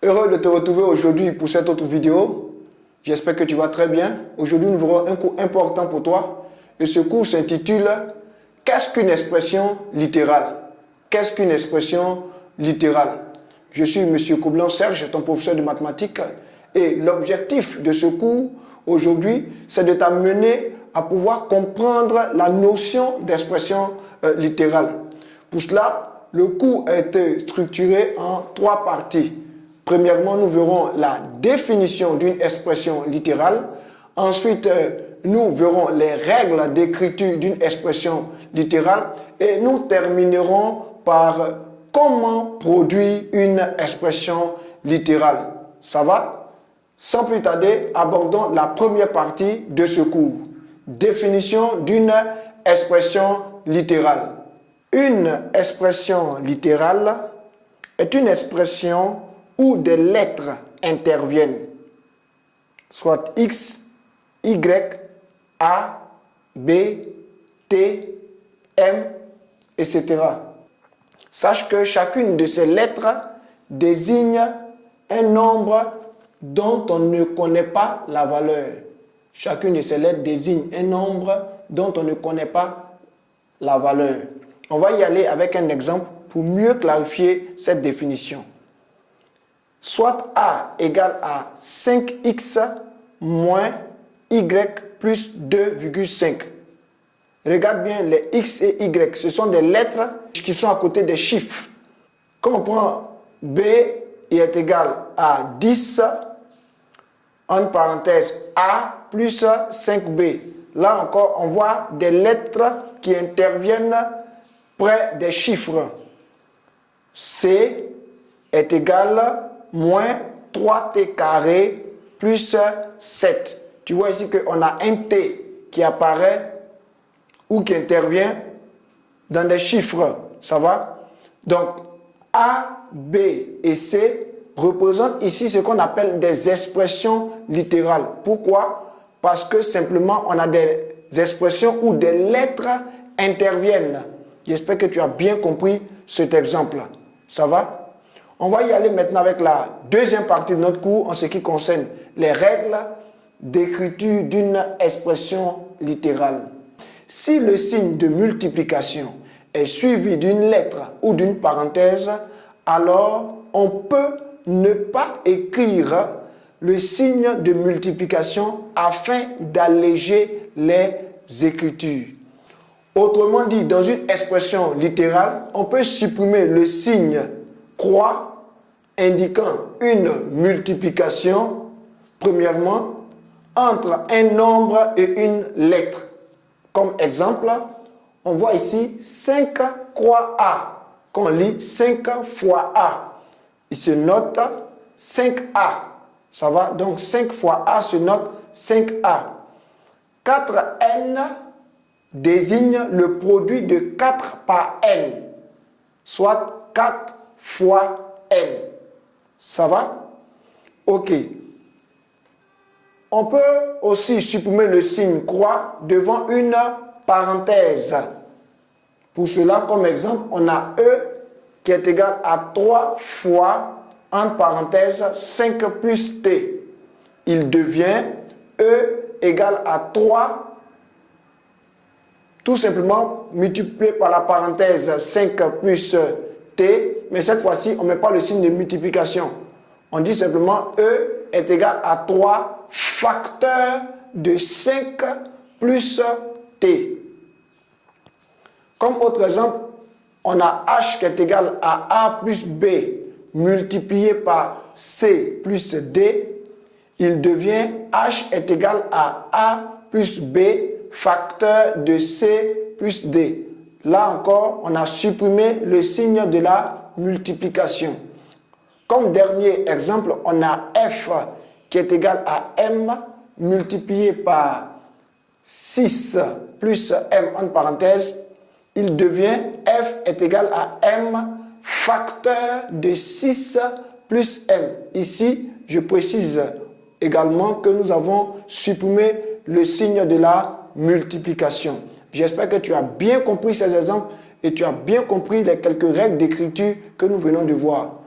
Heureux de te retrouver aujourd'hui pour cette autre vidéo. J'espère que tu vas très bien. Aujourd'hui, nous verrons un cours important pour toi. Et ce cours s'intitule « Qu'est-ce qu'une expression littérale ?» Qu'est-ce qu'une expression littérale? Je suis M. Coublan Serge, ton professeur de mathématiques. Et l'objectif de ce cours aujourd'hui, c'est de t'amener à pouvoir comprendre la notion d'expression littérale. Pour cela, le cours a été structuré en 3 parties. Premièrement, nous verrons la définition d'une expression littérale. Ensuite, nous verrons les règles d'écriture d'une expression littérale. Et nous terminerons par comment produire une expression littérale. Ça va? Sans plus tarder, abordons la première partie de ce cours. Définition d'une expression littérale. Une expression littérale est une expression où des lettres interviennent, soit X, Y, A, B, T, M, etc. Sache que chacune de ces lettres désigne un nombre dont on ne connaît pas la valeur. Chacune de ces lettres désigne un nombre dont on ne connaît pas la valeur. On va y aller avec un exemple pour mieux clarifier cette définition. Soit A égale à 5x moins y plus 2,5. Regarde bien les x et y, ce sont des lettres qui sont à côté des chiffres. Quand on prend B est égal à 10, entre parenthèses A plus 5B. Là encore, on voit des lettres qui interviennent près des chiffres. C est égal à moins 3t carré plus 7. Tu vois ici qu'on a un t qui apparaît ou qui intervient dans des chiffres. Ça va? Donc, A, B et C représentent ici ce qu'on appelle des expressions littérales. Pourquoi? Parce que simplement, on a des expressions où des lettres interviennent. J'espère que tu as bien compris cet exemple. Ça va? On va y aller maintenant avec la deuxième partie de notre cours en ce qui concerne les règles d'écriture d'une expression littérale. Si le signe de multiplication est suivi d'une lettre ou d'une parenthèse, alors on peut ne pas écrire le signe de multiplication afin d'alléger les écritures. Autrement dit, dans une expression littérale, on peut supprimer le signe croix indiquant une multiplication, premièrement, entre un nombre et une lettre. Comme exemple, on voit ici 5 croix A. Quand on lit 5 fois A, il se note 5A. Ça va? Donc 5 fois A se note 5A. 4N désigne le produit de 4 par N, soit 4 fois N. Ça va? Ok. On peut aussi supprimer le signe croix devant une parenthèse. Pour cela, comme exemple, on a E qui est égal à 3 fois, entre parenthèses, 5 plus T. Il devient E égale à 3, tout simplement multiplié par la parenthèse 5 plus T, mais cette fois-ci, on ne met pas le signe de multiplication. On dit simplement E est égal à 3 facteur de 5 plus T. Comme autre exemple, on a H qui est égal à A plus B multiplié par C plus D. Il devient H est égal à A plus B facteur de C plus D. Là encore, on a supprimé le signe de la multiplication. Comme dernier exemple, on a F qui est égal à M multiplié par 6 plus M entre parenthèses. Il devient F est égal à M facteur de 6 plus M. Ici, je précise également que nous avons supprimé le signe de la multiplication. J'espère que tu as bien compris ces exemples et tu as bien compris les quelques règles d'écriture que nous venons de voir.